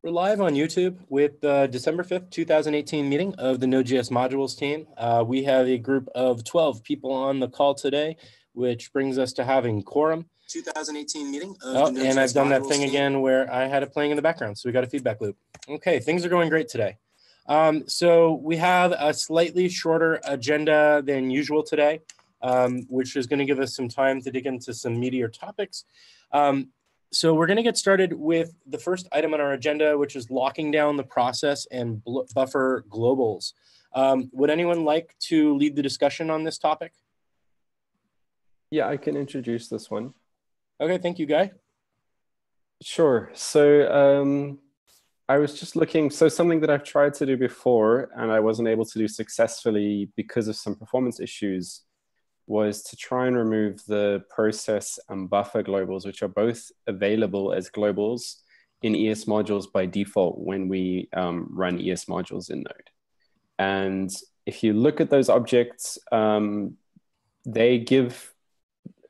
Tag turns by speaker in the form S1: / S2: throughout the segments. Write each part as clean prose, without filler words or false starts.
S1: We're live on YouTube with the December 5th, 2018 meeting of the Node.js modules team. We have a group of 12 people on the call today, which brings us to having quorum. 2018 meeting of the Node.js and I've done that thing again where I had it playing in the background, so we got a feedback loop. Okay, things are going great today. So we have a slightly shorter agenda than usual today, which is going to give us some time to dig into some meatier topics. So we're going to get started with the first item on our agenda, which is locking down the process and buffer globals. Would anyone like to lead the discussion on this topic?
S2: Yeah, I can introduce this one.
S1: Okay, thank you, Guy.
S2: Sure. So I was just looking, so something that I've tried to do before and I wasn't able to do successfully because of some performance issues was to try and remove the process and buffer globals, which are both available as globals in ES modules by default when we run ES modules in Node. And if you look at those objects, they give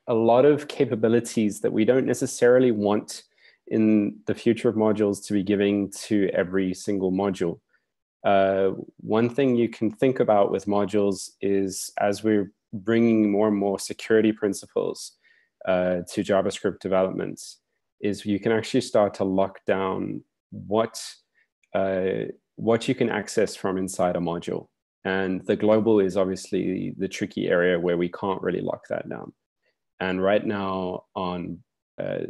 S2: a lot of capabilities that we don't necessarily want in the future of modules to be giving to every single module. One thing you can think about with modules is as we're bringing more and more security principles to JavaScript development, is you can actually start to lock down what you can access from inside a module. And the global is obviously the tricky area where we can't really lock that down. And right now on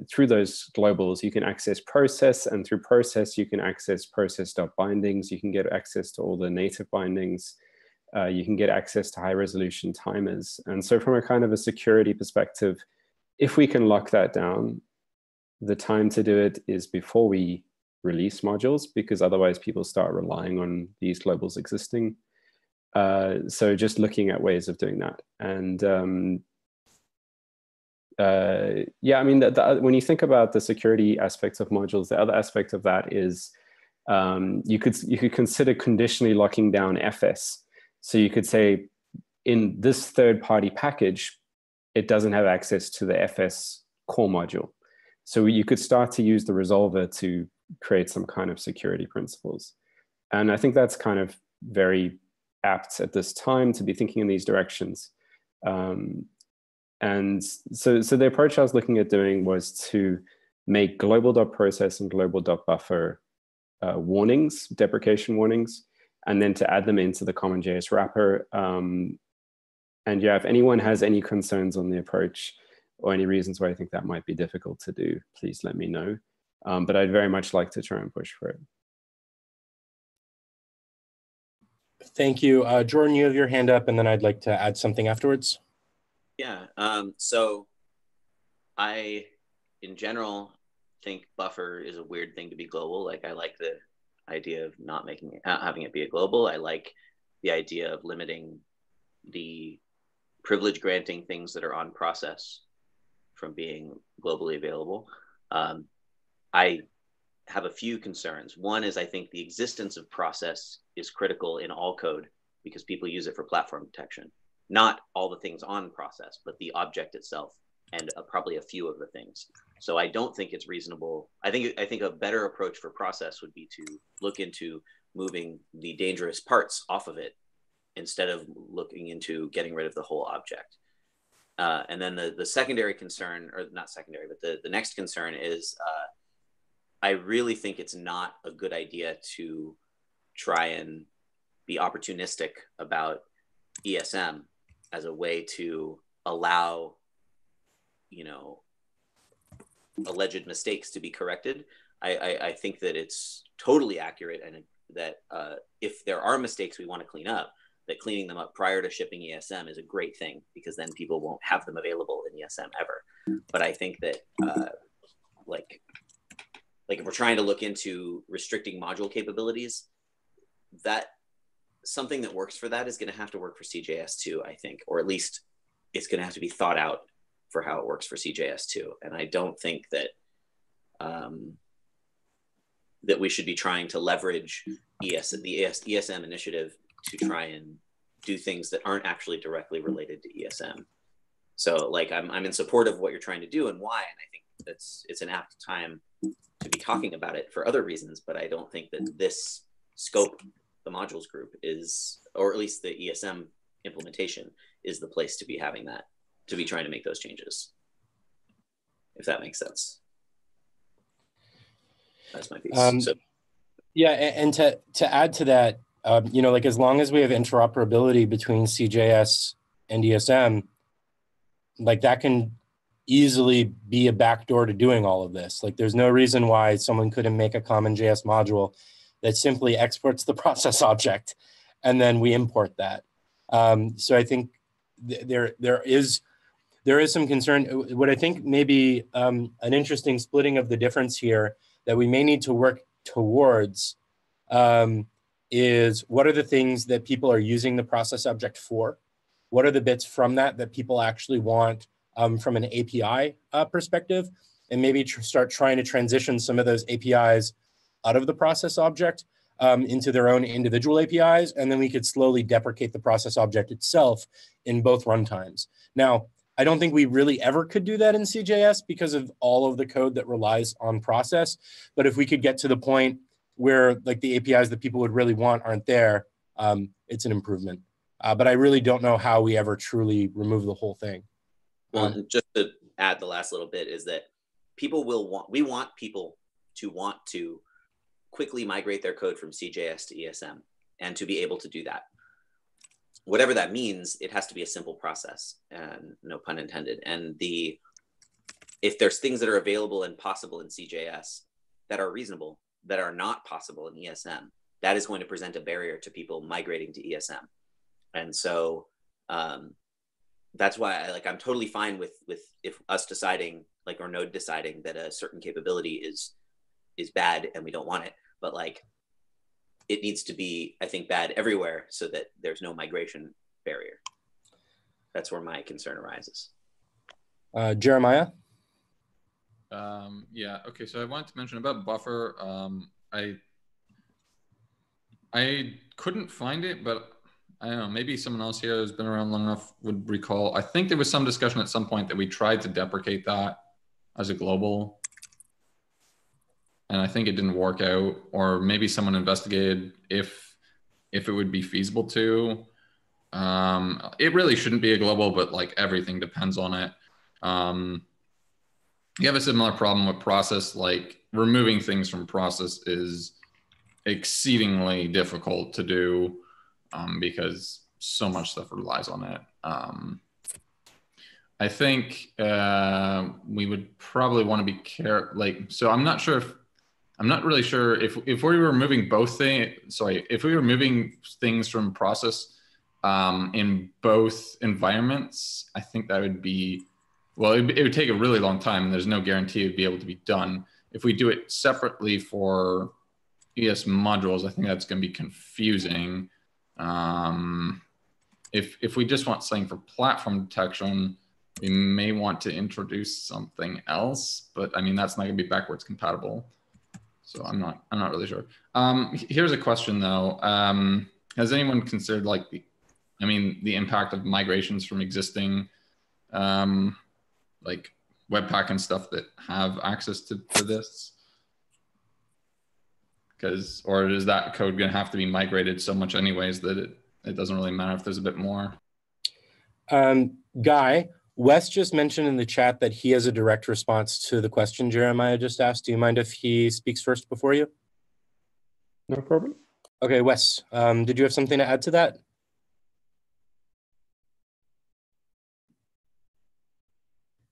S2: through those globals, you can access process, and through process, you can access process.bindings. You can get access to all the native bindings. You can get access to high resolution timers. And so from a kind of a security perspective, if we can lock that down, the time to do it is before we release modules, because otherwise people start relying on these globals existing. So just looking at ways of doing that. And yeah, I mean, when you think about the security aspects of modules, the other aspect of that is you could consider conditionally locking down FS. So you could say in this third-party package, it doesn't have access to the FS core module. So you could start to use the resolver to create some kind of security principles. And I think that's kind of very apt at this time to be thinking in these directions. And so the approach I was looking at doing was to make global.process and global.buffer warnings, deprecation warnings, and then to add them into the CommonJS wrapper. And yeah, if anyone has any concerns on the approach or any reasons why I think that might be difficult to do, please let me know. But I'd very much like to try and push for it.
S1: Thank you. Jordan, you have your hand up, and then I'd like to add something afterwards.
S3: Yeah, so I, in general, think buffer is a weird thing to be global. Like I like the idea of not having it be a global. I like the idea of limiting the privilege granting things that are on process from being globally available. I have a few concerns. One is I think the existence of process is critical in all code because people use it for platform protection. Not all the things on process, but the object itself and probably a few of the things. So I don't think it's reasonable. I think a better approach for process would be to look into moving the dangerous parts off of it instead of looking into getting rid of the whole object. And then the secondary concern, or not secondary, but the next concern is I really think it's not a good idea to try and be opportunistic about ESM as a way to allow, alleged mistakes to be corrected. I think that it's totally accurate, and that if there are mistakes we want to clean up, that cleaning them up prior to shipping ESM is a great thing, because then people won't have them available in ESM ever. But I think that like if we're trying to look into restricting module capabilities, that something that works for that is going to have to work for CJS too, I think, or at least it's going to have to be thought out for how it works for CJS too. And I don't think that that we should be trying to leverage the ESM initiative to try and do things that aren't actually directly related to ESM. So like I'm in support of what you're trying to do and why, and I think it's an apt time to be talking about it for other reasons, but I don't think that this scope, the modules group is, or at least the ESM implementation is the place to be having that, to be trying to make those changes, if that makes sense. That's my piece.
S1: Yeah, and to add to that, you know, like as long as we have interoperability between CJS and ESM, like that can easily be a backdoor to doing all of this. Like there's no reason why someone couldn't make a common JS module that simply exports the process object and then we import that. So I think there is some concern. What I think maybe an interesting splitting of the difference here that we may need to work towards is what are the things that people are using the process object for? What are the bits from that people actually want from an API perspective? And maybe start trying to transition some of those APIs out of the process object into their own individual APIs. And then we could slowly deprecate the process object itself in both runtimes. Now, I don't think we really ever could do that in CJS because of all of the code that relies on process. But if we could get to the point where like the APIs that people would really want aren't there, it's an improvement. But I really don't know how we ever truly remove the whole thing.
S3: Well, just to add the last little bit is that we want people to want to quickly migrate their code from CJS to ESM and to be able to do that. Whatever that means, it has to be a simple process, and no pun intended. And if there's things that are available and possible in CJS that are reasonable, that are not possible in ESM, that is going to present a barrier to people migrating to ESM. And so that's why I'm totally fine with if us deciding, like, or Node deciding that a certain capability is bad and we don't want it, but like it needs to be, I think, bad everywhere so that there's no migration barrier. That's where my concern arises.
S1: Jeremiah?
S4: Yeah, okay, so I wanted to mention about buffer. I couldn't find it, but I don't know, maybe someone else here who's been around long enough would recall. I think there was some discussion at some point that we tried to deprecate that as a global, and I think it didn't work out, or maybe someone investigated if it would be feasible to. It really shouldn't be a global, but like everything depends on it. You have a similar problem with process, like removing things from process is exceedingly difficult to do because so much stuff relies on it. I think we would probably want to be so I'm not really sure if we were removing if we were moving things from process in both environments, I think that would be, well, it would take a really long time and there's no guarantee it would be able to be done. If we do it separately for ES modules, I think that's going to be confusing. If we just want something for platform detection, we may want to introduce something else, but I mean, that's not going to be backwards compatible. So I'm not really sure. Here's a question though. Has anyone considered the impact of migrations from existing like Webpack and stuff that have access to this? Or is that code going to have to be migrated so much anyways that it doesn't really matter if there's a bit more?
S1: Guy, Wes just mentioned in the chat that he has a direct response to the question Jeremiah just asked. Do you mind if he speaks first before you?
S2: No problem.
S1: Okay, Wes, did you have something to add to that?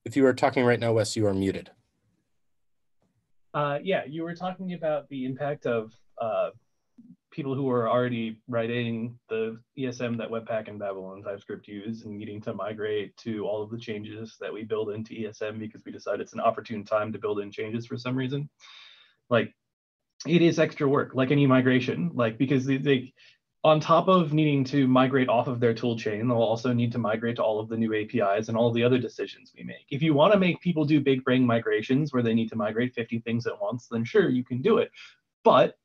S1: If you are talking right now, Wes, you are muted.
S5: Yeah, you were talking about the impact of people who are already writing the ESM that Webpack and Babel and TypeScript use and needing to migrate to all of the changes that we build into ESM because we decide it's an opportune time to build in changes for some reason. Like, it is extra work, like any migration, because they on top of needing to migrate off of their tool chain, they'll also need to migrate to all of the new APIs and all the other decisions we make. If you want to make people do big bang migrations where they need to migrate 50 things at once, then sure, you can do it. But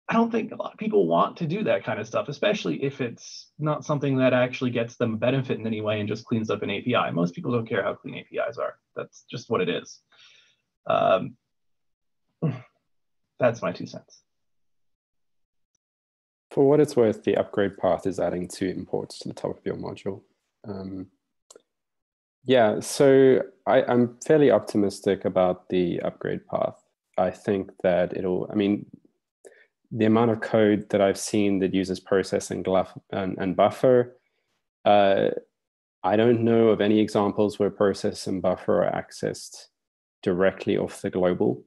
S5: I don't think a lot of people want to do that kind of stuff, especially if it's not something that actually gets them benefit in any way and just cleans up an API. Most people don't care how clean APIs are. That's just what it is. That's my 2 cents.
S2: For what it's worth, the upgrade path is adding 2 imports to the top of your module. Yeah, so I'm fairly optimistic about the upgrade path. I think that I mean, the amount of code that I've seen that uses process and buffer, I don't know of any examples where process and buffer are accessed directly off the global.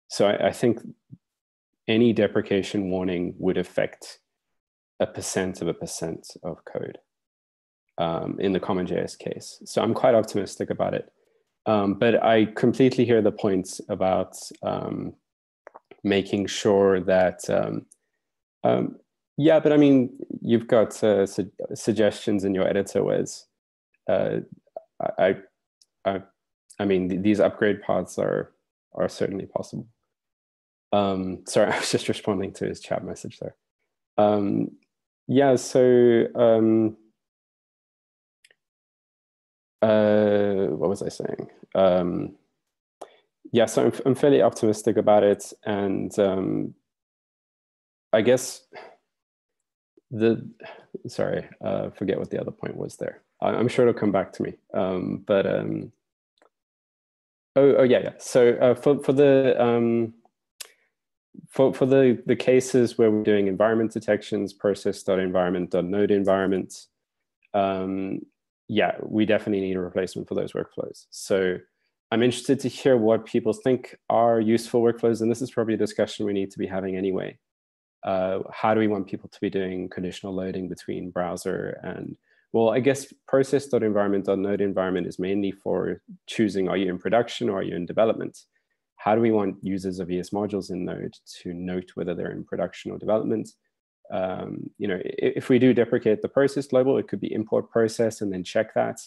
S2: So I think any deprecation warning would affect 1% of code in the CommonJS case. So I'm quite optimistic about it. But I completely hear the points about making sure that, yeah, but I mean, you've got suggestions in your editor, Wes. I mean, these upgrade paths are certainly possible. Sorry, I was just responding to his chat message there. Yeah, so what was I saying? Yeah, so I'm fairly optimistic about it, and I guess sorry, forget what the other point was there. I'm sure it'll come back to me. Oh yeah. So for the cases where we're doing environment detections, process.environment.node environments, yeah, we definitely need a replacement for those workflows. So I'm interested to hear what people think are useful workflows, and this is probably a discussion we need to be having anyway. How do we want people to be doing conditional loading between browser and, well, I guess process.environment.node environment is mainly for choosing, are you in production or are you in development? How do we want users of ES modules in Node to note whether they're in production or development? You know, if we do deprecate the process label, it could be import process and then check that.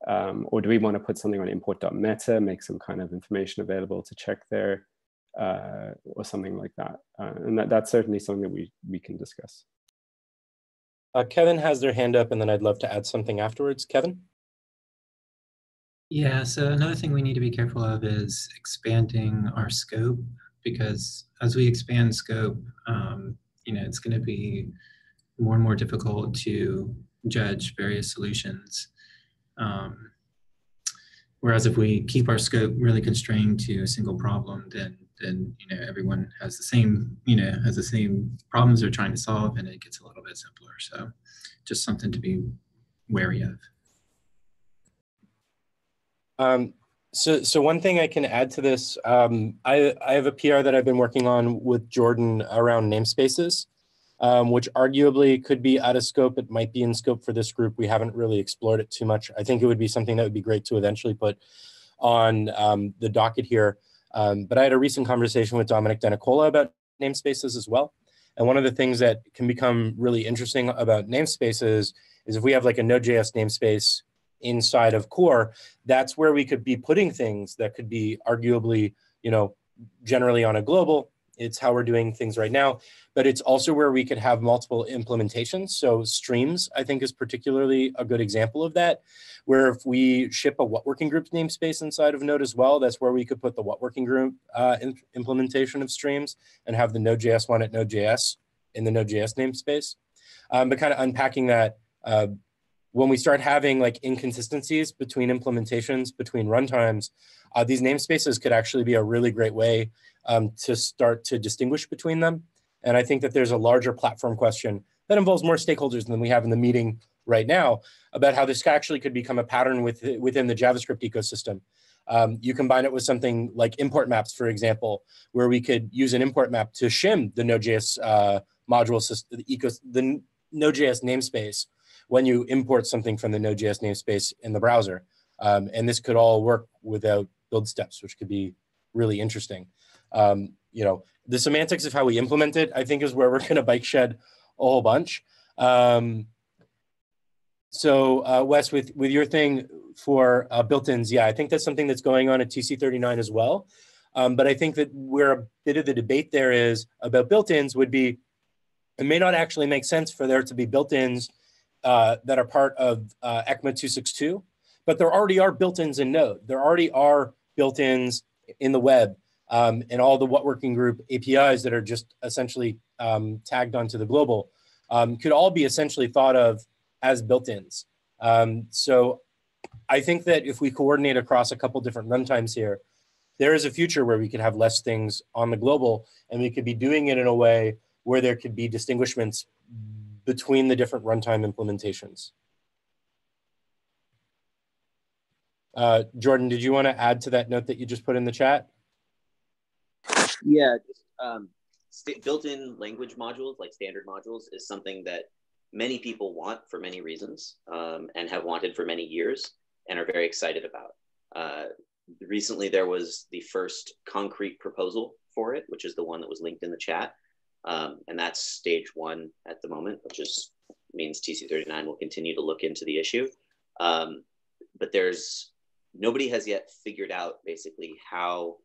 S2: Or do we want to put something on import.meta, make some kind of information available to check there, or something like that? And that's certainly something that we can discuss.
S1: Kevin has their hand up, and then I'd love to add something afterwards. Kevin?
S6: Yeah, so another thing we need to be careful of is expanding our scope, because as we expand scope, you know, it's going to be more and more difficult to judge various solutions. Whereas if we keep our scope really constrained to a single problem, then you know, everyone has the same, you know, has the same problems they're trying to solve, and it gets a little bit simpler. So just something to be wary of.
S1: So one thing I can add to this, I have a PR that I've been working on with Jordan around namespaces, which arguably could be out of scope. It might be in scope for this group. We haven't really explored it too much. I think it would be something that would be great to eventually put on the docket here. But I had a recent conversation with Dominic Denicola about namespaces as well. And one of the things that can become really interesting about namespaces is if we have like a Node.js namespace inside of core, that's where we could be putting things that could be arguably, you know, generally on a global. It's how we're doing things right now, but it's also where we could have multiple implementations. So streams, I think, is particularly a good example of that, where if we ship a what working group namespace inside of Node as well, that's where we could put the what working group implementation of streams and have the Node.js one at Node.js in the Node.js namespace. But kind of unpacking that, when we start having like inconsistencies between implementations, between runtimes, these namespaces could actually be a really great way to start to distinguish between them. And I think that there's a larger platform question that involves more stakeholders than we have in the meeting right now about how this actually could become a pattern within the JavaScript ecosystem. You combine it with something like import maps, for example, where we could use an import map to shim the Node.js module system, the Node.js namespace when you import something from the Node.js namespace in the browser. And this could all work without build steps, which could be really interesting. You know, the semantics of how we implement it, I think, is where we're going to bike shed a whole bunch. So Wes, with your thing for built-ins, yeah, I think that's something that's going on at TC39 as well. But I think that where a bit of the debate there is about built-ins would be, it may not actually make sense for there to be built-ins that are part of ECMA 262, but there already are built-ins in Node. There already are built-ins in the web, and all the what working group APIs that are just essentially tagged onto the global could all be essentially thought of as built-ins. So I think that if we coordinate across a couple different runtimes here, there is a future where we could have less things on the global, and we could be doing it in a way where there could be distinguishments between the different runtime implementations. Jordan, did you want to add to that note that you just put in the chat?
S3: Yeah, built-in language modules, like standard modules, is something that many people want for many reasons, and have wanted for many years and are very excited about. Recently, there was the first concrete proposal for it, which is the one that was linked in the chat. And that's stage 1 at the moment, which means TC39 will continue to look into the issue. But nobody has yet figured out basically how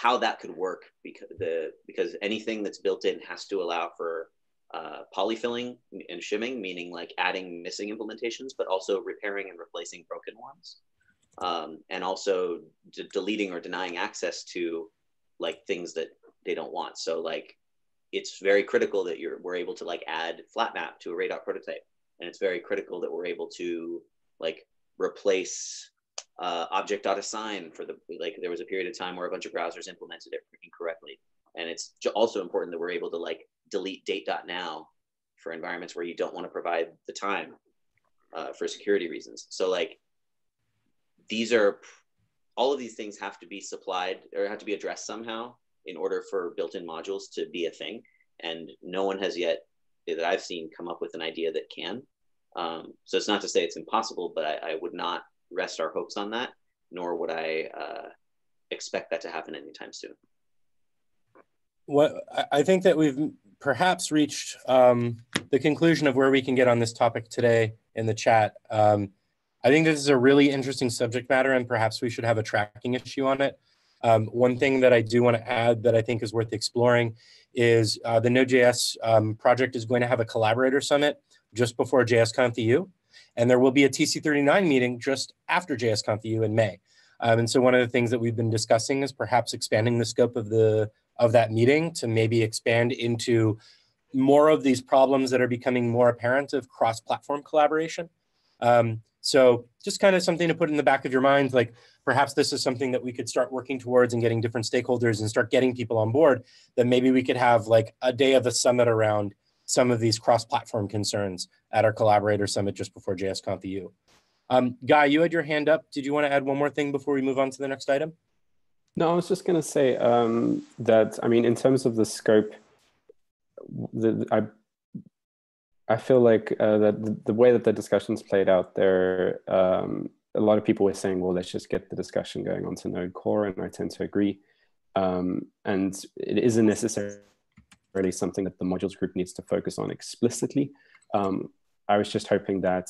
S3: that could work, because anything that's built in has to allow for polyfilling and shimming, meaning like adding missing implementations, but also repairing and replacing broken ones. And also deleting or denying access to like things that they don't want. So like, it's very critical that we're able to like add flat map to a radar prototype. And it's very critical that we're able to like replace object.assign there was a period of time where a bunch of browsers implemented it incorrectly. And it's also important that we're able to like delete date.now for environments where you don't want to provide the time for security reasons. So like, all of these things have to be supplied or have to be addressed somehow in order for built-in modules to be a thing. And no one has yet, that I've seen, come up with an idea that can. So it's not to say it's impossible, but I would not rest our hopes on that, nor would I expect that to happen anytime soon.
S1: I think that we've perhaps reached the conclusion of where we can get on this topic today in the chat. I think this is a really interesting subject matter, and perhaps we should have a tracking issue on it. One thing that I do want to add that I think is worth exploring is the Node.js project is going to have a Collaborator Summit just before JSConf-EU, and there will be a TC39 meeting just after JSConf-EU in May. And so one of the things that we've been discussing is perhaps expanding the scope of that meeting to maybe expand into more of these problems that are becoming more apparent of cross-platform collaboration. So just kind of something to put in the back of your mind, like perhaps this is something that we could start working towards and getting different stakeholders and start getting people on board, that maybe we could have like a day of the summit around some of these cross-platform concerns at our Collaborator Summit just before JSConf-EU. Guy, you had your hand up. Did you want to add one more thing before we move on to the next item?
S2: No, I was just going to say that, I mean, in terms of the scope, I feel like that the way that the discussions played out there, a lot of people were saying, well, let's just get the discussion going on to Node Core, and I tend to agree. And it isn't necessarily something that the modules group needs to focus on explicitly. I was just hoping that,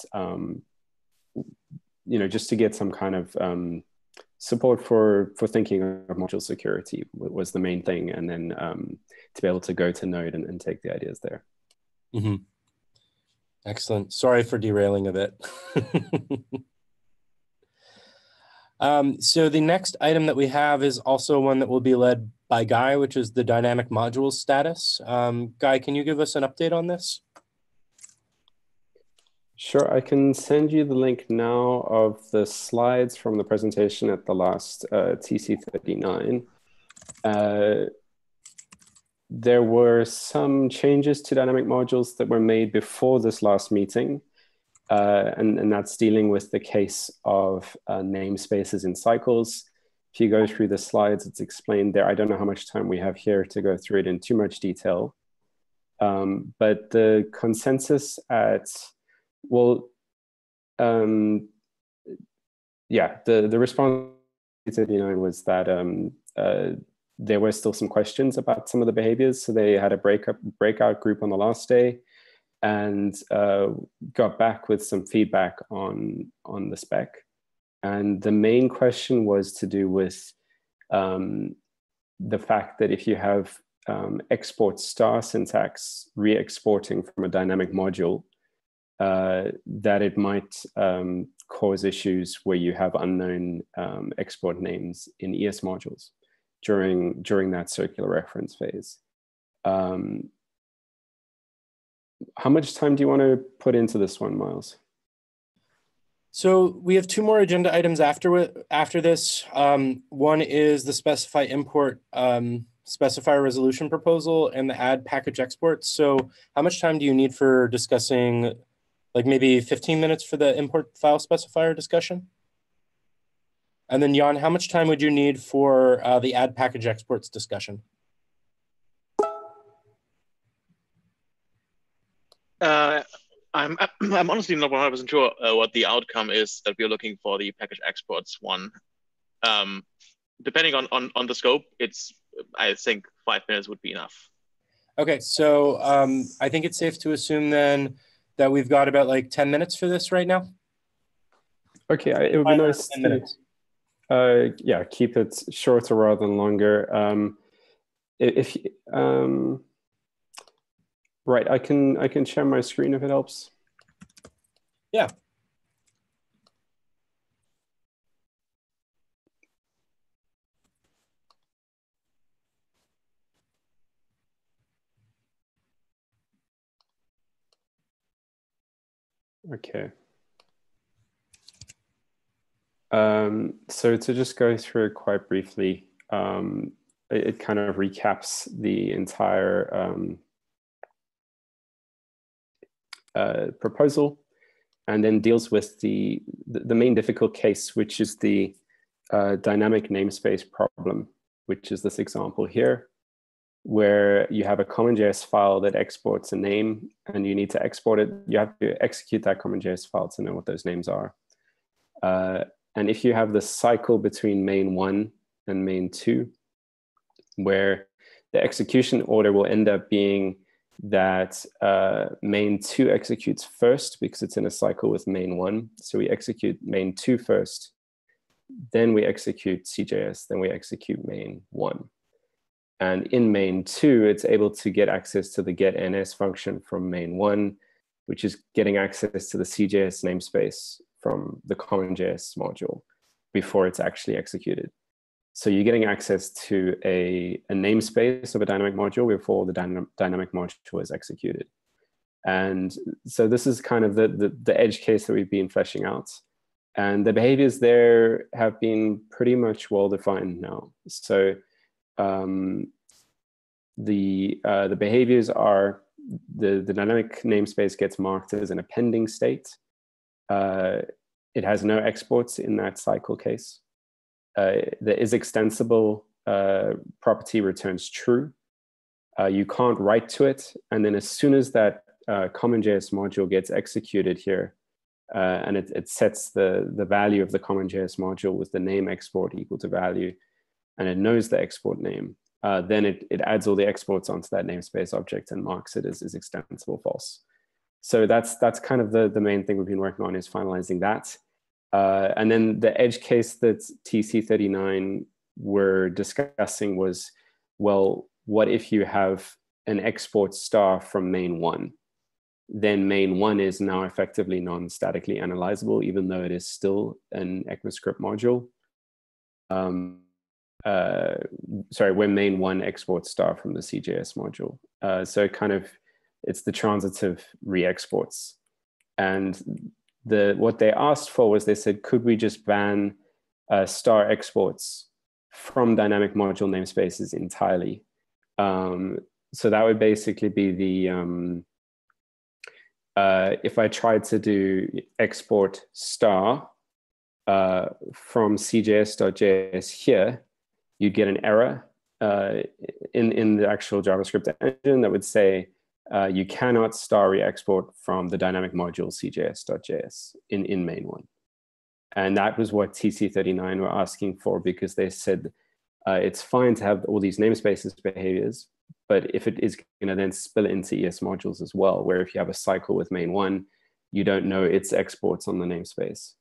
S2: just to get some kind of support for thinking of module security was the main thing, and then to be able to go to Node and take the ideas there.
S1: Mm-hmm. Excellent. Sorry for derailing a bit. So the next item that we have is also one that will be led by Guy, which is the dynamic modules status. Guy, can you give us an update on this?
S2: Sure, I can send you the link now of the slides from the presentation at the last TC39. There were some changes to dynamic modules that were made before this last meeting, and that's dealing with the case of namespaces in cycles. If you go through the slides, it's explained there. I don't know how much time we have here to go through it in too much detail, but the consensus the response was that there were still some questions about some of the behaviors. So they had a breakout group on the last day and got back with some feedback on the spec. And the main question was to do with the fact that if you have export star syntax re-exporting from a dynamic module, that it might cause issues where you have unknown export names in ES modules during that circular reference phase. How much time do you want to put into this one, Miles?
S1: So we have two more agenda items after this. One is the specify import specifier resolution proposal and the add package export. So how much time do you need for discussing, like maybe 15 minutes for the import file specifier discussion? And then Jan, how much time would you need for the add package exports discussion?
S7: I'm honestly not 100% sure what the outcome is that we're looking for the package exports one. Depending on the scope, I think 5 minutes would be enough. Okay,
S1: so I think it's safe to assume then that we've got about like 10 minutes for this right now.
S2: Okay, it would be nice to yeah, keep it shorter rather than longer. Right, I can share my screen if it helps.
S1: Yeah.
S2: Okay. So to just go through it quite briefly, it kind of recaps the entire proposal, and then deals with the main difficult case, which is the dynamic namespace problem, which is this example here, where you have a CommonJS file that exports a name, and you need to export it. You have to execute that CommonJS file to know what those names are. And if you have the cycle between main 1 and main 2, where the execution order will end up being that main 2 executes first because it's in a cycle with main 1. So we execute main 2 first, then we execute CJS, then we execute main 1. And in main 2, it's able to get access to the getNS function from main 1, which is getting access to the CJS namespace from the CommonJS module before it's actually executed. So you're getting access to a namespace of a dynamic module before the dynamic module is executed. And so this is kind of the edge case that we've been fleshing out. And the behaviors there have been pretty much well-defined now. So the behaviors are the dynamic namespace gets marked as an appending state. It has no exports in that cycle case. The is extensible property returns true. You can't write to it. And then as soon as that CommonJS module gets executed here, and it sets the value of the CommonJS module with the name export equal to value, and it knows the export name, then it adds all the exports onto that namespace object and marks it as extensible false. So that's kind of the main thing we've been working on, is finalizing that. And then the edge case that TC39 were discussing was, well, what if you have an export star from main 1? Then main 1 is now effectively non-statically analyzable, even though it is still an ECMAScript module. Sorry, where main 1 exports star from the CJS module. So kind of, it's the transitive re-exports. And what they asked for was, they said, could we just ban star exports from dynamic module namespaces entirely? So that would basically be the, if I tried to do export star from cjs.js here, you'd get an error in the actual JavaScript engine that would say, you cannot star re-export from the dynamic module cjs.js in main 1. And that was what TC39 were asking for, because they said it's fine to have all these namespaces behaviors, but if it is going to then spill into ES modules as well, where if you have a cycle with main 1, you don't know its exports on the namespace.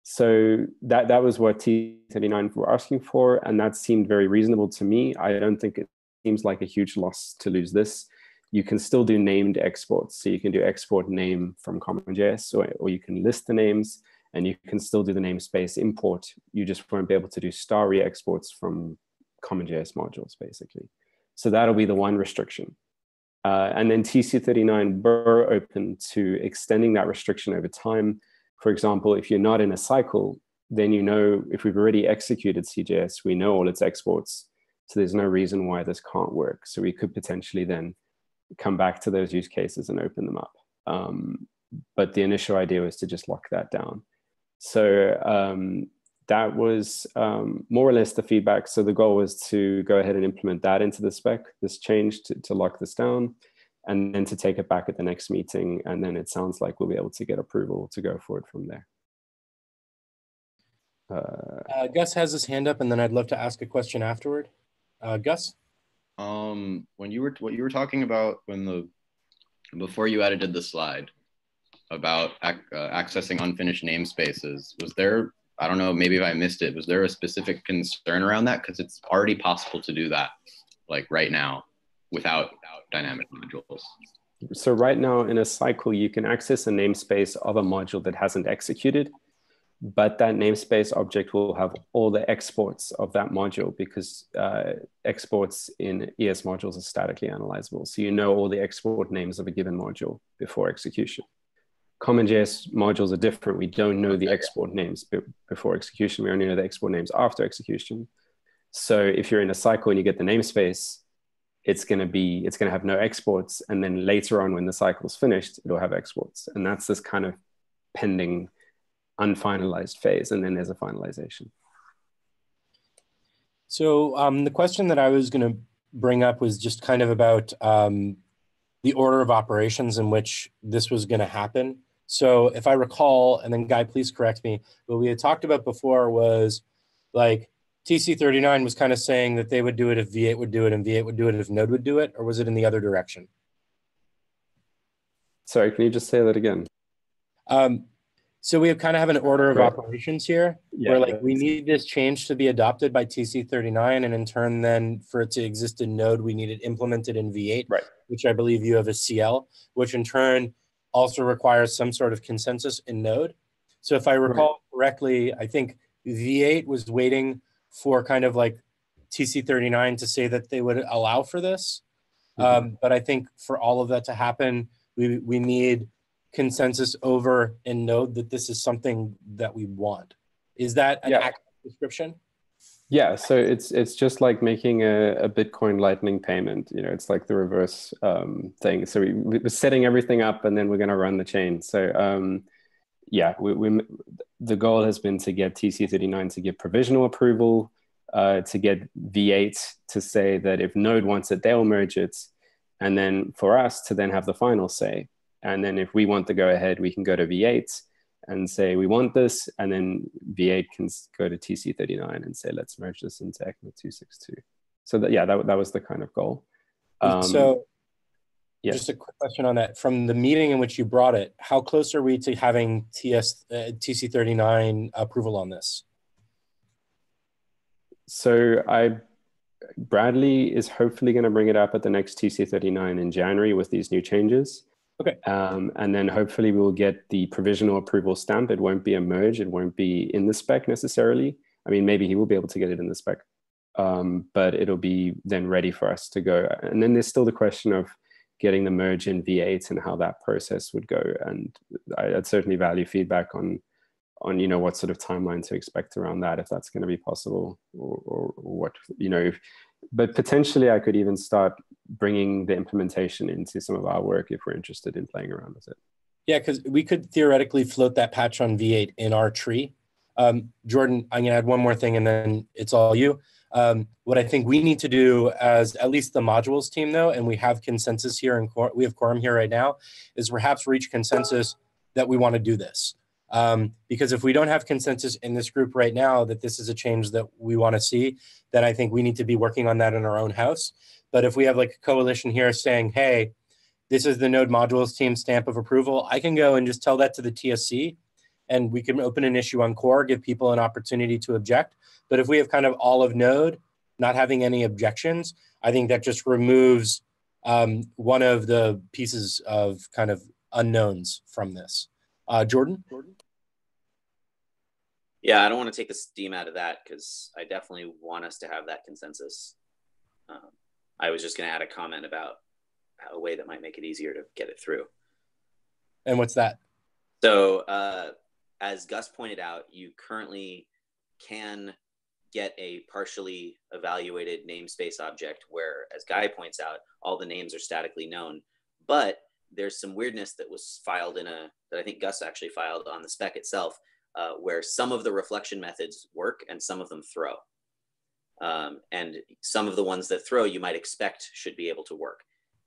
S2: So that was what TC39 were asking for, and that seemed very reasonable to me. I don't think it seems like a huge loss to lose this. you can still do named exports. So you can do export name from CommonJS, or you can list the names, and you can still do the namespace import. You just won't be able to do star re-exports from CommonJS modules, basically. So that'll be the one restriction. And then TC39, we're open to extending that restriction over time. For example, if you're not in a cycle, then you know if we've already executed CJS, we know all its exports. So there's no reason why this can't work. So we could potentially then come back to those use cases and open them up. But the initial idea was to just lock that down. So that was more or less the feedback. So the goal was to go ahead and implement that into the spec, this change to lock this down, and then to take it back at the next meeting. And then it sounds like we'll be able to get approval to go forward from there.
S1: Gus has his hand up, and then I'd love to ask a question afterward. Gus?
S8: What you were talking about before you edited the slide about accessing unfinished namespaces, was there, I don't know, maybe if I missed it, was there a specific concern around that? Because it's already possible to do that, like right now, without dynamic modules.
S2: So right now in a cycle, you can access a namespace of a module that hasn't executed, but that namespace object will have all the exports of that module, because exports in ES modules are statically analyzable. So you know all the export names of a given module before execution. CommonJS modules are different. We don't know the export names before execution. We only know the export names after execution. So if you're in a cycle and you get the namespace, it's going to have no exports. And then later on, when the cycle's finished, it'll have exports. And that's this kind of pending unfinalized phase, and then there's a finalization.
S1: So the question that I was going to bring up was just kind of about the order of operations in which this was going to happen. So if I recall, and then Guy, please correct me, what we had talked about before was like TC39 was kind of saying that they would do it if V8 would do it, and V8 would do it if Node would do it, or was it in the other direction?
S2: Sorry, can you just say that again?
S1: So we kind of have an order of operations here,
S2: Yeah,
S1: where like we need this change to be adopted by TC39, and in turn then for it to exist in Node, we need it implemented in V8,
S2: right,
S1: which I believe you have a CL, which in turn also requires some sort of consensus in Node. So if I recall correctly, I think V8 was waiting for kind of like TC39 to say that they would allow for this. But I think for all of that to happen, we need consensus over in Node that this is something that we want. Is that an accurate description?
S2: Yeah, so it's just like making a Bitcoin Lightning payment. You know, it's like the reverse thing. So we're setting everything up, and then we're going to run the chain. So yeah, the goal has been to get TC39 to give provisional approval, to get V8 to say that if Node wants it, they'll merge it, and then for us to then have the final say. And then if we want to go ahead, we can go to V8 and say we want this, and then V8 can go to TC39 and say let's merge this into ECMA 262. So that was the kind of goal.
S1: So just a quick question on that. From the meeting in which you brought it, how close are we to having TC39 approval on this?
S2: So Bradley is hopefully going to bring it up at the next TC39 in January with these new changes.
S1: Okay.
S2: And then hopefully we'll get the provisional approval stamp. It won't be a merge. It won't be in the spec necessarily. I mean, maybe he will be able to get it in the spec, but it'll be then ready for us to go. And then there's still the question of getting the merge in V8 and how that process would go. And I'd certainly value feedback on what sort of timeline to expect around that, if that's going to be possible, or what, but potentially I could even start bringing the implementation into some of our work if we're interested in playing around with it.
S1: Yeah, because we could theoretically float that patch on V8 in our tree. Jordan, I'm going to add one more thing and then it's all you. What I think we need to do as at least the modules team though, and we have consensus here and we have quorum here right now, is perhaps reach consensus that we want to do this. Because if we don't have consensus in this group right now that this is a change that we want to see, then I think we need to be working on that in our own house. But if we have like a coalition here saying, hey, this is the Node modules team stamp of approval, I can go and just tell that to the TSC and we can open an issue on core, give people an opportunity to object. But if we have kind of all of Node not having any objections, I think that just removes one of the pieces of kind of unknowns from this. Jordan?
S3: Yeah, I don't want to take the steam out of that because I definitely want us to have that consensus. I was just going to add a comment about a way that might make it easier to get it through.
S1: And what's that?
S3: So as Gus pointed out, you currently can get a partially evaluated namespace object where, as Guy points out, all the names are statically known. But there's some weirdness that was filed that I think Gus actually filed on the spec itself, where some of the reflection methods work and some of them throw. And some of the ones that throw you might expect should be able to work.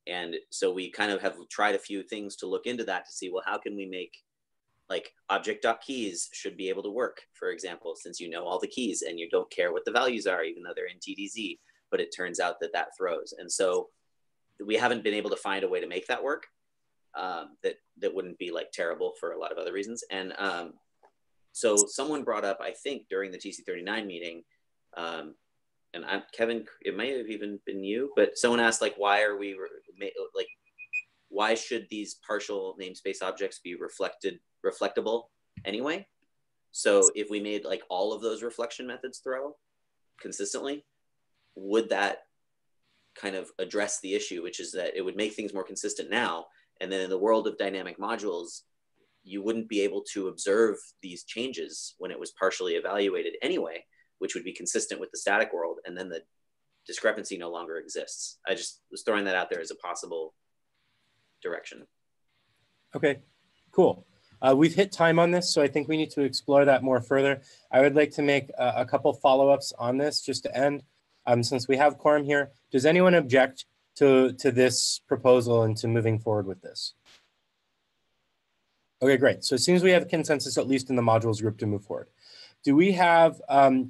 S3: And so we kind of have tried a few things to look into that to see, well, how can we make, like, object.keys should be able to work, for example, since you know all the keys and you don't care what the values are, even though they're in TDZ, but it turns out that that throws. And so we haven't been able to find a way to make that work that wouldn't be like terrible for a lot of other reasons. And so someone brought up, I think during the TC39 meeting, and Kevin, it might have even been you, but someone asked, like, why should these partial namespace objects be reflectable anyway? So if we made like all of those reflection methods throw consistently, would that kind of address the issue, which is that it would make things more consistent now. And then in the world of dynamic modules, you wouldn't be able to observe these changes when it was partially evaluated anyway, which would be consistent with the static world. And then the discrepancy no longer exists. I just was throwing that out there as a possible direction. Okay,
S1: cool. We've hit time on this, so I think we need to explore that more further. I would like to make a couple follow-ups on this just to end. Since we have quorum here, does anyone object to this proposal and to moving forward with this? Okay, great. So as soon as we have consensus, at least in the modules group, to move forward. Do we have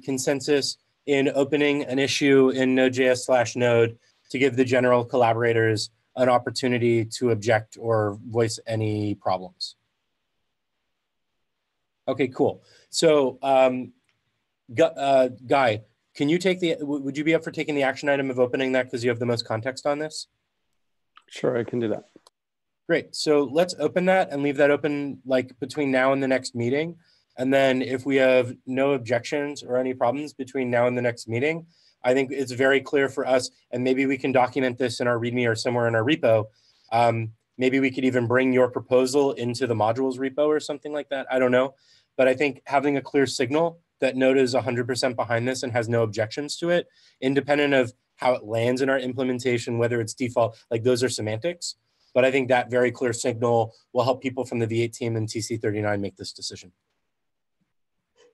S1: consensus in opening an issue in Node.js/Node to give the general collaborators an opportunity to object or voice any problems? Okay, cool. So Guy, can you would you be up for taking the action item of opening that because you have the most context on this?
S2: Sure, I can do that.
S1: Great. So let's open that and leave that open like between now and the next meeting. And then if we have no objections or any problems between now and the next meeting, I think it's very clear for us, and maybe we can document this in our README or somewhere in our repo. Maybe we could even bring your proposal into the modules repo or something like that. I don't know. But I think having a clear signal that Node is 100% behind this and has no objections to it, independent of how it lands in our implementation, whether it's default, like those are semantics. But I think that very clear signal will help people from the V8 team and TC39 make this decision.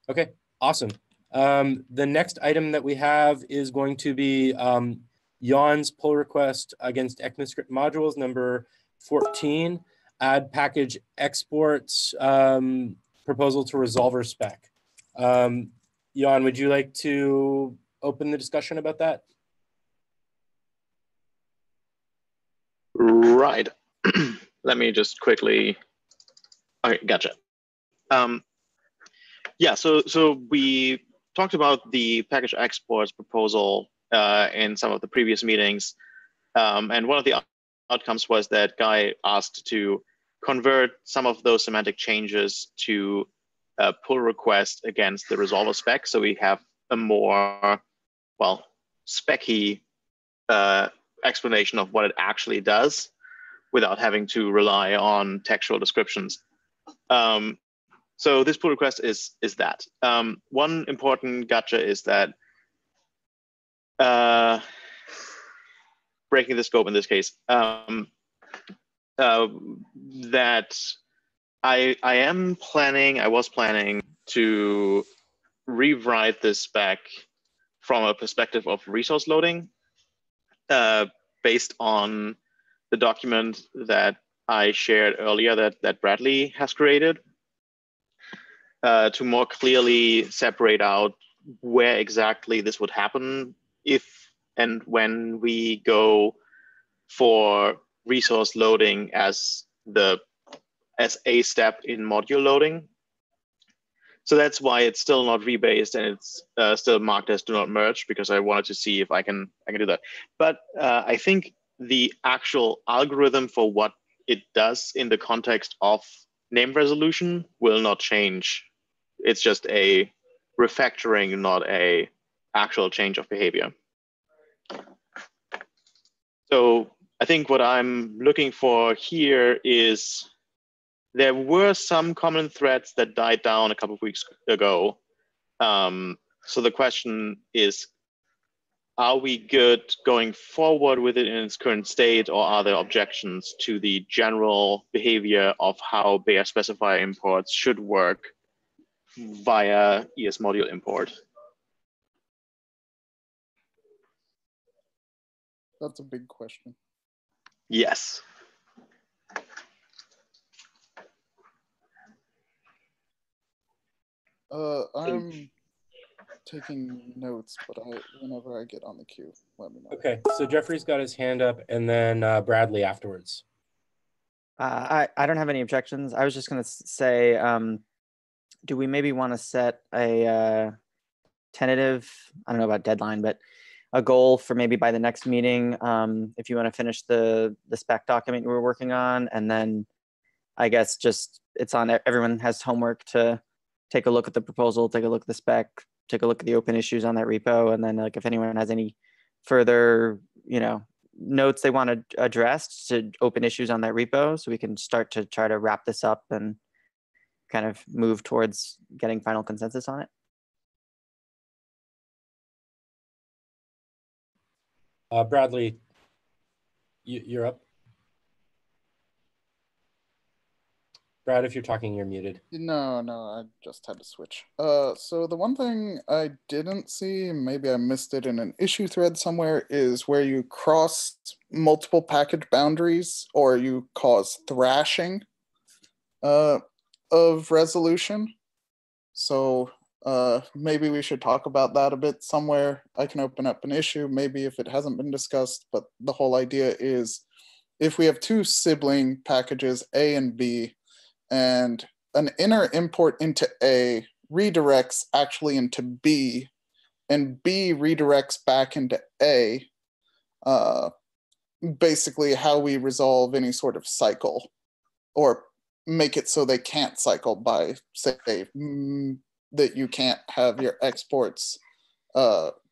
S1: Okay, awesome. The next item that we have is going to be Jan's pull request against ECMAScript modules, number 14, add package exports, proposal to resolver spec. Jan, would you like to open the discussion about that?
S7: Right. Let me just quickly. Okay, gotcha. Yeah, so we talked about the package exports proposal in some of the previous meetings, and one of the outcomes was that Guy asked to convert some of those semantic changes to pull request against the resolver spec, so we have a more, well, specky explanation of what it actually does without having to rely on textual descriptions. So this pull request is that. One important gotcha is that breaking the scope in this case, that I was planning to rewrite this spec from a perspective of resource loading based on the document that I shared earlier that Bradley has created, to more clearly separate out where exactly this would happen if and when we go for resource loading as a step in module loading. So that's why it's still not rebased and it's still marked as do not merge, because I wanted to see if I can do that. But I think the actual algorithm for what it does in the context of name resolution will not change. It's just a refactoring, not a actual change of behavior. So I think what I'm looking for here is there were some common threads that died down a couple of weeks ago. So the question is, are we good going forward with it in its current state, or are there objections to the general behavior of how Bayer specifier imports should work via ES module import?
S9: That's a big question.
S7: Yes.
S9: I'm taking notes, but whenever I get on the queue, let me know.
S1: Okay, so Jeffrey's got his hand up, and then Bradley afterwards.
S10: I don't have any objections. I was just going to say, do we maybe want to set a tentative, I don't know about deadline, but a goal for maybe by the next meeting, if you want to finish the spec document you were working on, and then I guess just it's on, everyone has homework to take a look at the proposal, take a look at the spec, take a look at the open issues on that repo, and then like if anyone has any further, notes they want to address to open issues on that repo, so we can start to try to wrap this up and kind of move towards getting final consensus on it.
S1: Bradley, you're up. Brad, if you're talking, you're muted.
S9: No, I just had to switch. So the one thing I didn't see, maybe I missed it in an issue thread somewhere, is where you cross multiple package boundaries or you cause thrashing of resolution. So maybe we should talk about that a bit somewhere. I can open up an issue, maybe if it hasn't been discussed, but the whole idea is if we have two sibling packages, A and B, and an inner import into A redirects actually into B, and B redirects back into A, basically how we resolve any sort of cycle, or make it so they can't cycle by, say, that you can't have your exports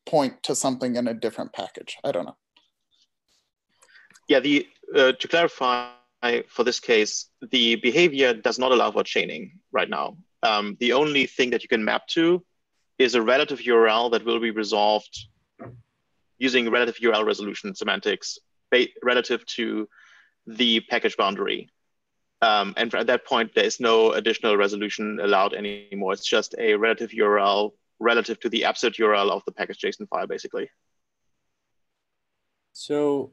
S9: point to something in a different package. I don't know.
S7: Yeah, to clarify, for this case, the behavior does not allow for chaining right now. The only thing that you can map to is a relative URL that will be resolved using relative URL resolution semantics relative to the package boundary. And at that point, there is no additional resolution allowed anymore. It's just a relative URL relative to the absolute URL of the package.json file, basically.
S1: So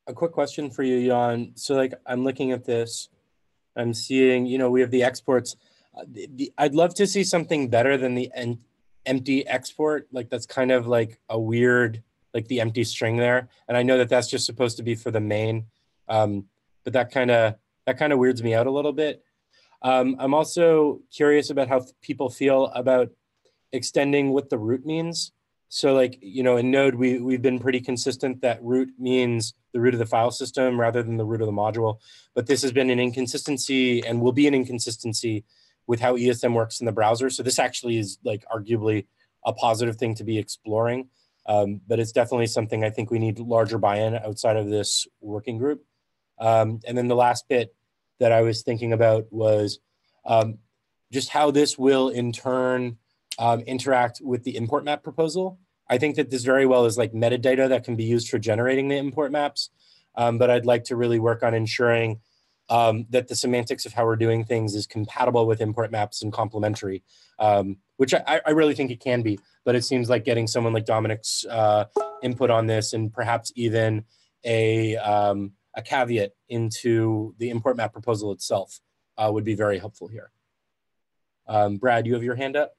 S1: a quick question for you, Jan. So like I'm looking at this, I'm seeing, we have the exports. I'd love to see something better than the empty export. Like that's kind of like a weird, like the empty string there. And I know that that's just supposed to be for the main, but that kind of weirds me out a little bit. I'm also curious about how people feel about extending what the root means. So like, in Node, we've been pretty consistent that root means the root of the file system rather than the root of the module. But this has been an inconsistency and will be an inconsistency with how ESM works in the browser. So this actually is like arguably a positive thing to be exploring. But it's definitely something I think we need larger buy-in outside of this working group. And then the last bit that I was thinking about was just how this will in turn interact with the import map proposal. I think that this very well is like metadata that can be used for generating the import maps, but I'd like to really work on ensuring that the semantics of how we're doing things is compatible with import maps and complementary, which I really think it can be, but it seems like getting someone like Dominic's input on this and perhaps even a caveat into the import map proposal itself would be very helpful here. Brad, you have your hand up?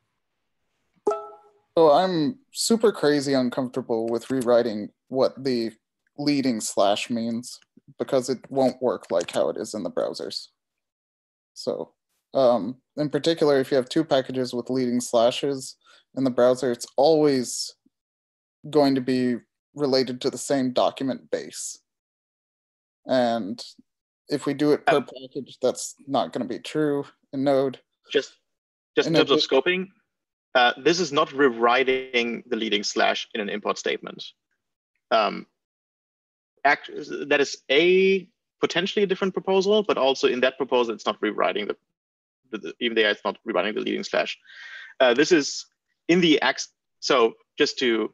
S9: So I'm super crazy uncomfortable with rewriting what the leading slash means because it won't work like how it is in the browsers. So in particular, if you have two packages with leading slashes in the browser, it's always going to be related to the same document base. And if we do it per package, that's not going to be true in Node.
S7: Just in terms of scoping, this is not rewriting the leading slash in an import statement. That is potentially a different proposal, but also in that proposal, it's not rewriting even there, it's not rewriting the leading slash. This is in the so just to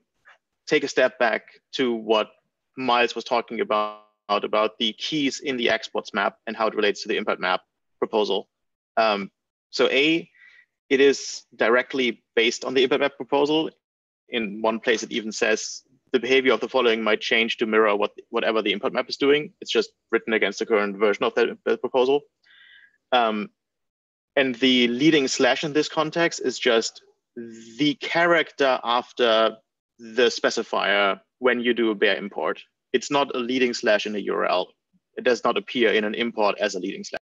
S7: take a step back to what Miles was talking about the keys in the exports map and how it relates to the import map proposal. So it is directly based on the import map proposal. In one place, it even says the behavior of the following might change to mirror whatever the import map is doing. It's just written against the current version of the proposal. And the leading slash in this context is just the character after the specifier when you do a bare import. It's not a leading slash in a URL. It does not appear in an import as a leading slash.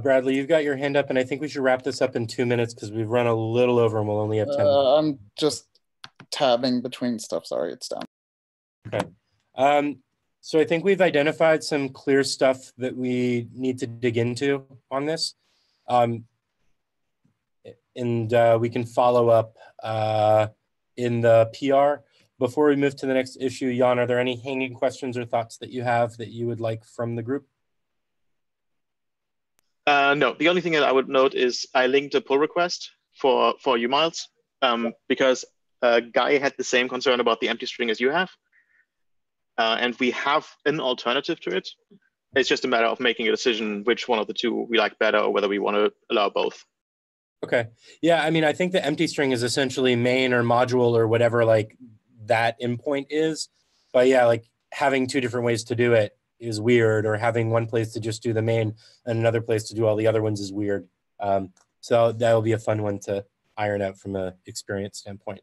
S1: Bradley, you've got your hand up, and I think we should wrap this up in 2 minutes because we've run a little over and we'll only have 10 minutes.
S9: I'm just tabbing between stuff. Sorry, it's down.
S1: Okay. So I think we've identified some clear stuff that we need to dig into on this. And we can follow up in the PR. Before we move to the next issue, Jan, are there any hanging questions or thoughts that you have that you would like from the group?
S7: No, the only thing that I would note is I linked a pull request for you, Miles, because Guy had the same concern about the empty string as you have. And we have an alternative to it. It's just a matter of making a decision which one of the two we like better or whether we want to allow both.
S1: Okay. Yeah, I mean, I think the empty string is essentially main or module or whatever like that endpoint is. But yeah, like having two different ways to do it is weird, or having one place to just do the main and another place to do all the other ones is weird. So that'll be a fun one to iron out from an experience standpoint.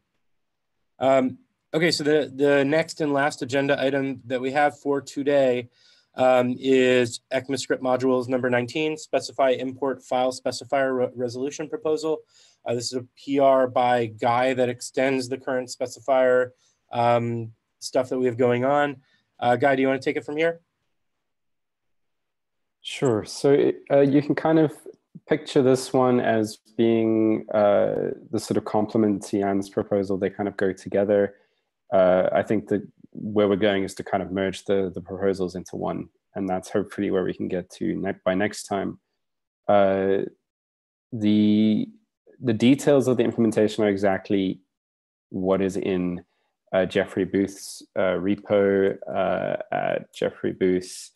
S1: Okay, so the next and last agenda item that we have for today is ECMAScript modules number 19, specify import file specifier resolution proposal. This is a PR by Guy that extends the current specifier stuff that we have going on. Guy, do you want to take it from here?
S2: Sure. So you can kind of picture this one as being the sort of complement to Jan's proposal. They kind of go together. I think that where we're going is to kind of merge the proposals into one, and that's hopefully where we can get to by next time. The details of the implementation are exactly what is in Jeffrey Booth's repo at Jeffrey Booth's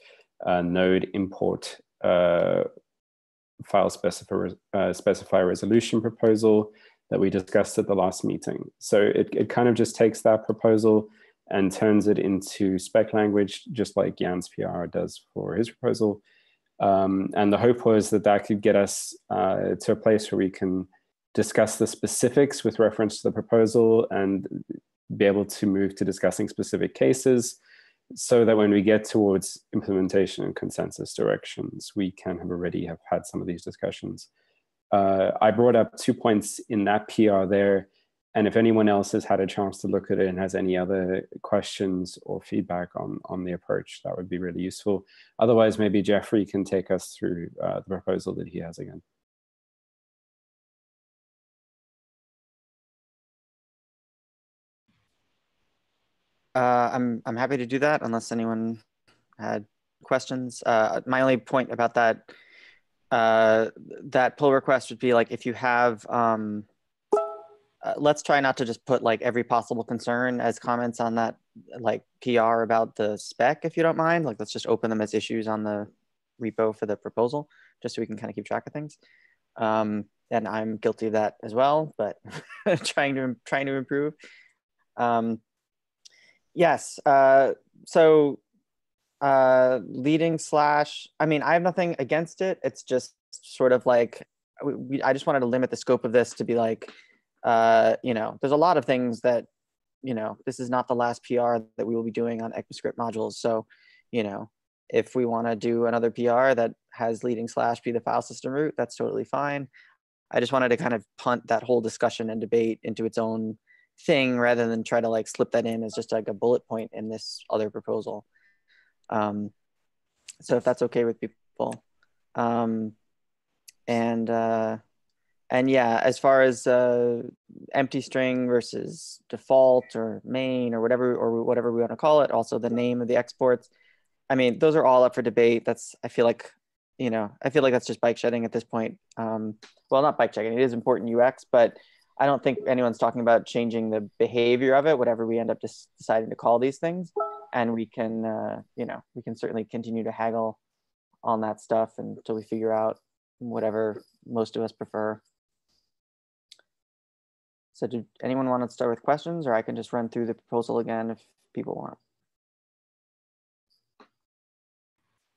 S2: node import file specifier resolution proposal that we discussed at the last meeting. So it kind of just takes that proposal and turns it into spec language, just like Jan's PR does for his proposal. And the hope was that that could get us to a place where we can discuss the specifics with reference to the proposal and be able to move to discussing specific cases, so that when we get towards implementation and consensus directions, we can have already have had some of these discussions. I brought up 2 points in that PR there, and if anyone else has had a chance to look at it and has any other questions or feedback on the approach, that would be really useful. Otherwise, maybe Jeffrey can take us through the proposal that he has again.
S10: I'm happy to do that unless anyone had questions. My only point about that that pull request would be like, if you have, let's try not to just put like every possible concern as comments on that like PR about the spec, if you don't mind. Like, let's just open them as issues on the repo for the proposal, just so we can kind of keep track of things. And I'm guilty of that as well, but trying to improve. Yes. So leading slash, I mean, I have nothing against it. It's just sort of like, I just wanted to limit the scope of this to be like, you know, there's a lot of things that, you know, this is not the last PR that we will be doing on ECMAScript modules. So, you know, if we want to do another PR that has leading slash be the file system root, that's totally fine. I just wanted to kind of punt that whole discussion and debate into its own thing rather than try to like slip that in as just like a bullet point in this other proposal. So if that's okay with people. And yeah, as far as empty string versus default or main or whatever we want to call it, also the name of the exports, I mean, those are all up for debate. I feel like that's just bike shedding at this point. Well, not bike checking, it is important UX, but I don't think anyone's talking about changing the behavior of it, whatever we end up just deciding to call these things. And we can, we can certainly continue to haggle on that stuff until we figure out whatever most of us prefer. So did anyone want to start with questions, or I can just run through the proposal again if people want?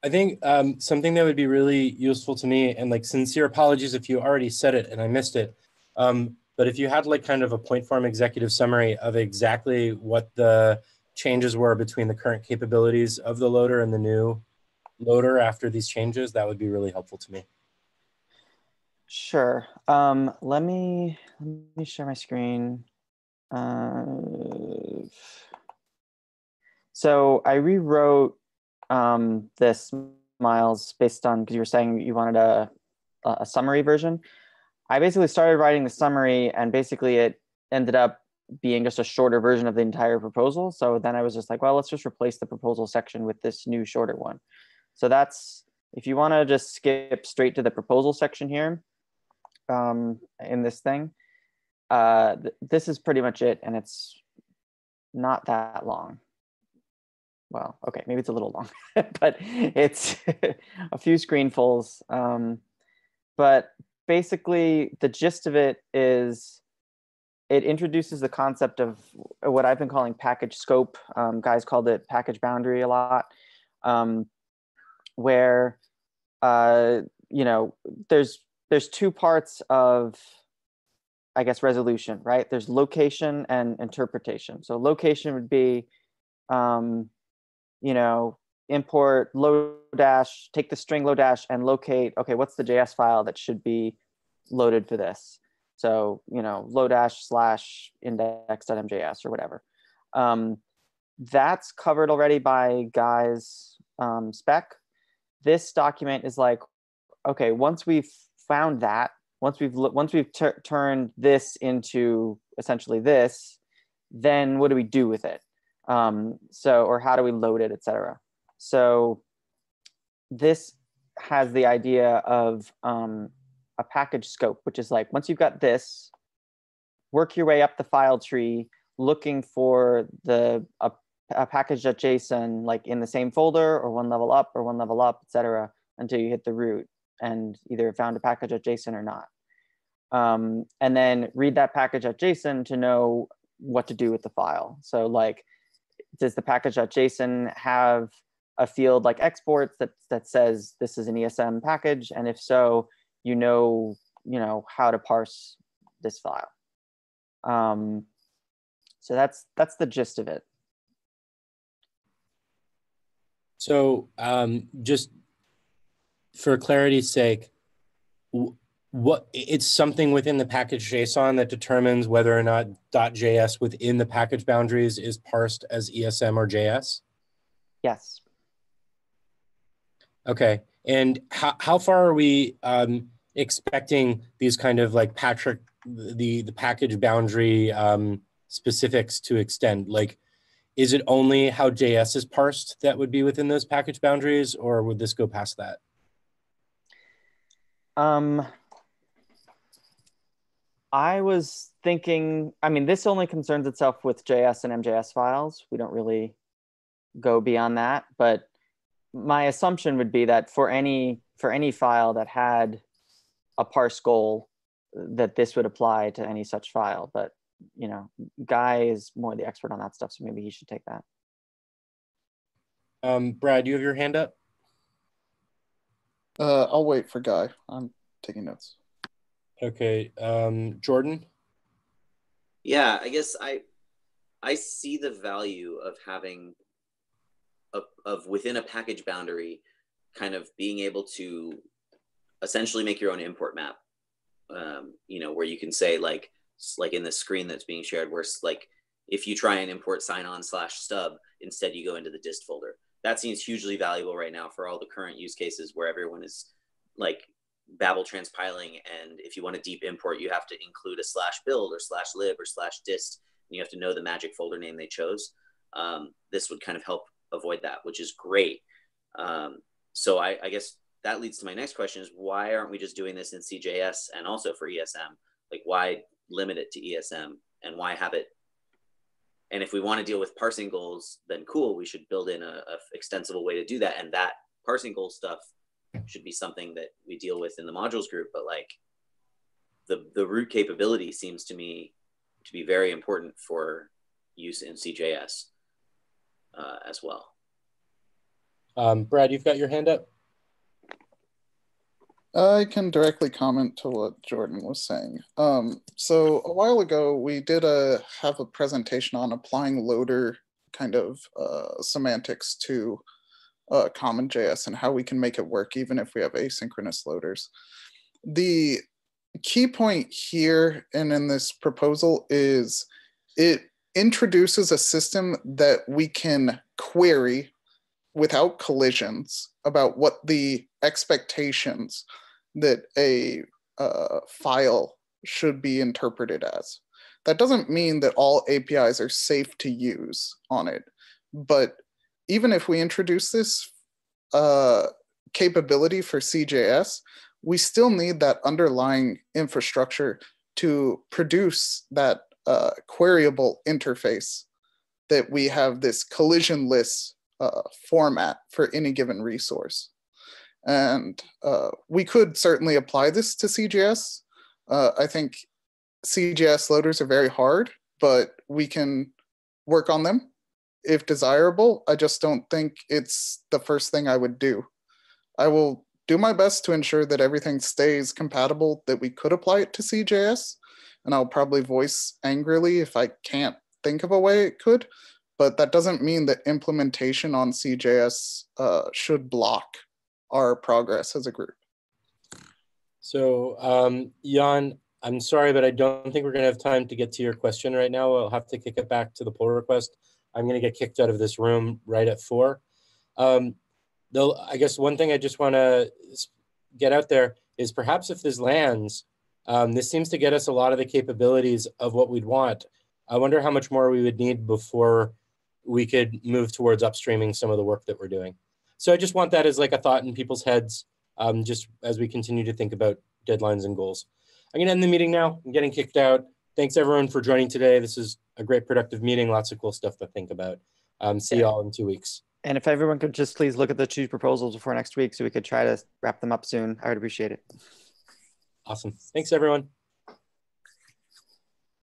S1: I think something that would be really useful to me, and like sincere apologies if you already said it and I missed it, but if you had like kind of a point form executive summary of exactly what the changes were between the current capabilities of the loader and the new loader after these changes, that would be really helpful to me.
S10: Sure. Let me share my screen. So I rewrote this, Miles, based on, because you were saying you wanted a summary version. I basically started writing the summary, and basically it ended up being just a shorter version of the entire proposal. So then I was just like, well, let's just replace the proposal section with this new shorter one. So that's, if you want to just skip straight to the proposal section here, in this thing, this is pretty much it, and it's not that long. Well, okay, maybe it's a little long, but it's a few screenfuls. But basically, the gist of it is it introduces the concept of what I've been calling package scope. Guys called it package boundary a lot, where there's two parts of, I guess, resolution, right? There's location and interpretation. So location would be, import Lodash, take the string Lodash and locate, okay, what's the JS file that should be loaded for this? So, Lodash/index.mjs or whatever. That's covered already by Guy's spec. This document is like, okay, once we've found that, once we've turned this into essentially this, then what do we do with it? Or how do we load it, etc. So this has the idea of a package scope, which is like, once you've got this, work your way up the file tree, looking for a package.json, like in the same folder or one level up, etc., until you hit the root and either found a package.json or not. And then read that package.json to know what to do with the file. So like, does the package.json have a field like exports that says this is an ESM package? And if so, you know how to parse this file. So that's the gist of it.
S1: So just for clarity's sake, it's something within the package JSON that determines whether or not .js within the package boundaries is parsed as ESM or JS?
S10: Yes.
S1: Okay, and how far are we expecting these kind of like the package boundary specifics to extend? Like, is it only how JS is parsed that would be within those package boundaries, or would this go past that?
S10: I was thinking, I mean, this only concerns itself with JS and MJS files. We don't really go beyond that, but my assumption would be that for any file that had a parse goal, that this would apply to any such file. But Guy is more the expert on that stuff, so maybe he should take that.
S1: Brad, you have your hand up?
S9: I'll wait for Guy. I'm taking notes.
S1: Okay, Jordan?
S3: Yeah, I guess I see the value of having of within a package boundary kind of being able to essentially make your own import map. you know, where you can say like in the screen that's being shared, where like if you try and import sign-on/stub, instead you go into the dist folder. That seems hugely valuable right now for all the current use cases where everyone is like Babel transpiling, and if you want a deep import, you have to include a /build or /lib or /dist, and you have to know the magic folder name they chose. This would kind of help avoid that, which is great. So I guess that leads to my next question is, why aren't we just doing this in CJS and also for ESM? Like, why limit it to ESM, and why have it? And if we want to deal with parsing goals, then cool, we should build in a extensible way to do that. And that parsing goal stuff should be something that we deal with in the modules group. But like the root capability seems to me to be very important for use in CJS as well.
S1: Brad, you've got your hand up.
S9: I can directly comment to what Jordan was saying. So a while ago, we did have a presentation on applying loader kind of semantics to CommonJS and how we can make it work even if we have asynchronous loaders. The key point here and in this proposal is it introduces a system that we can query without collisions about what the expectations that a file should be interpreted as. That doesn't mean that all APIs are safe to use on it, but even if we introduce this capability for CJS, we still need that underlying infrastructure to produce that queryable interface that we have this collisionless format for any given resource. And we could certainly apply this to CJS. I think CJS loaders are very hard, but we can work on them if desirable. I just don't think it's the first thing I would do. I will do my best to ensure that everything stays compatible, that we could apply it to CJS, and I'll probably voice angrily if I can't think of a way it could, but that doesn't mean that implementation on CJS should block our progress as a group.
S1: So Jan, I'm sorry, but I don't think we're going to have time to get to your question right now. I'll have to kick it back to the pull request. I'm going to get kicked out of this room right at 4. Though I guess one thing I just want to get out there is perhaps if this lands, this seems to get us a lot of the capabilities of what we'd want. I wonder how much more we would need before we could move towards upstreaming some of the work that we're doing. So I just want that as like a thought in people's heads, just as we continue to think about deadlines and goals. I'm gonna end the meeting now. I'm getting kicked out. Thanks everyone for joining today. This is a great productive meeting, lots of cool stuff to think about. See you all in 2 weeks.
S10: And if everyone could just please look at the 2 proposals before next week so we could try to wrap them up soon, I would appreciate it.
S1: Awesome. Thanks everyone.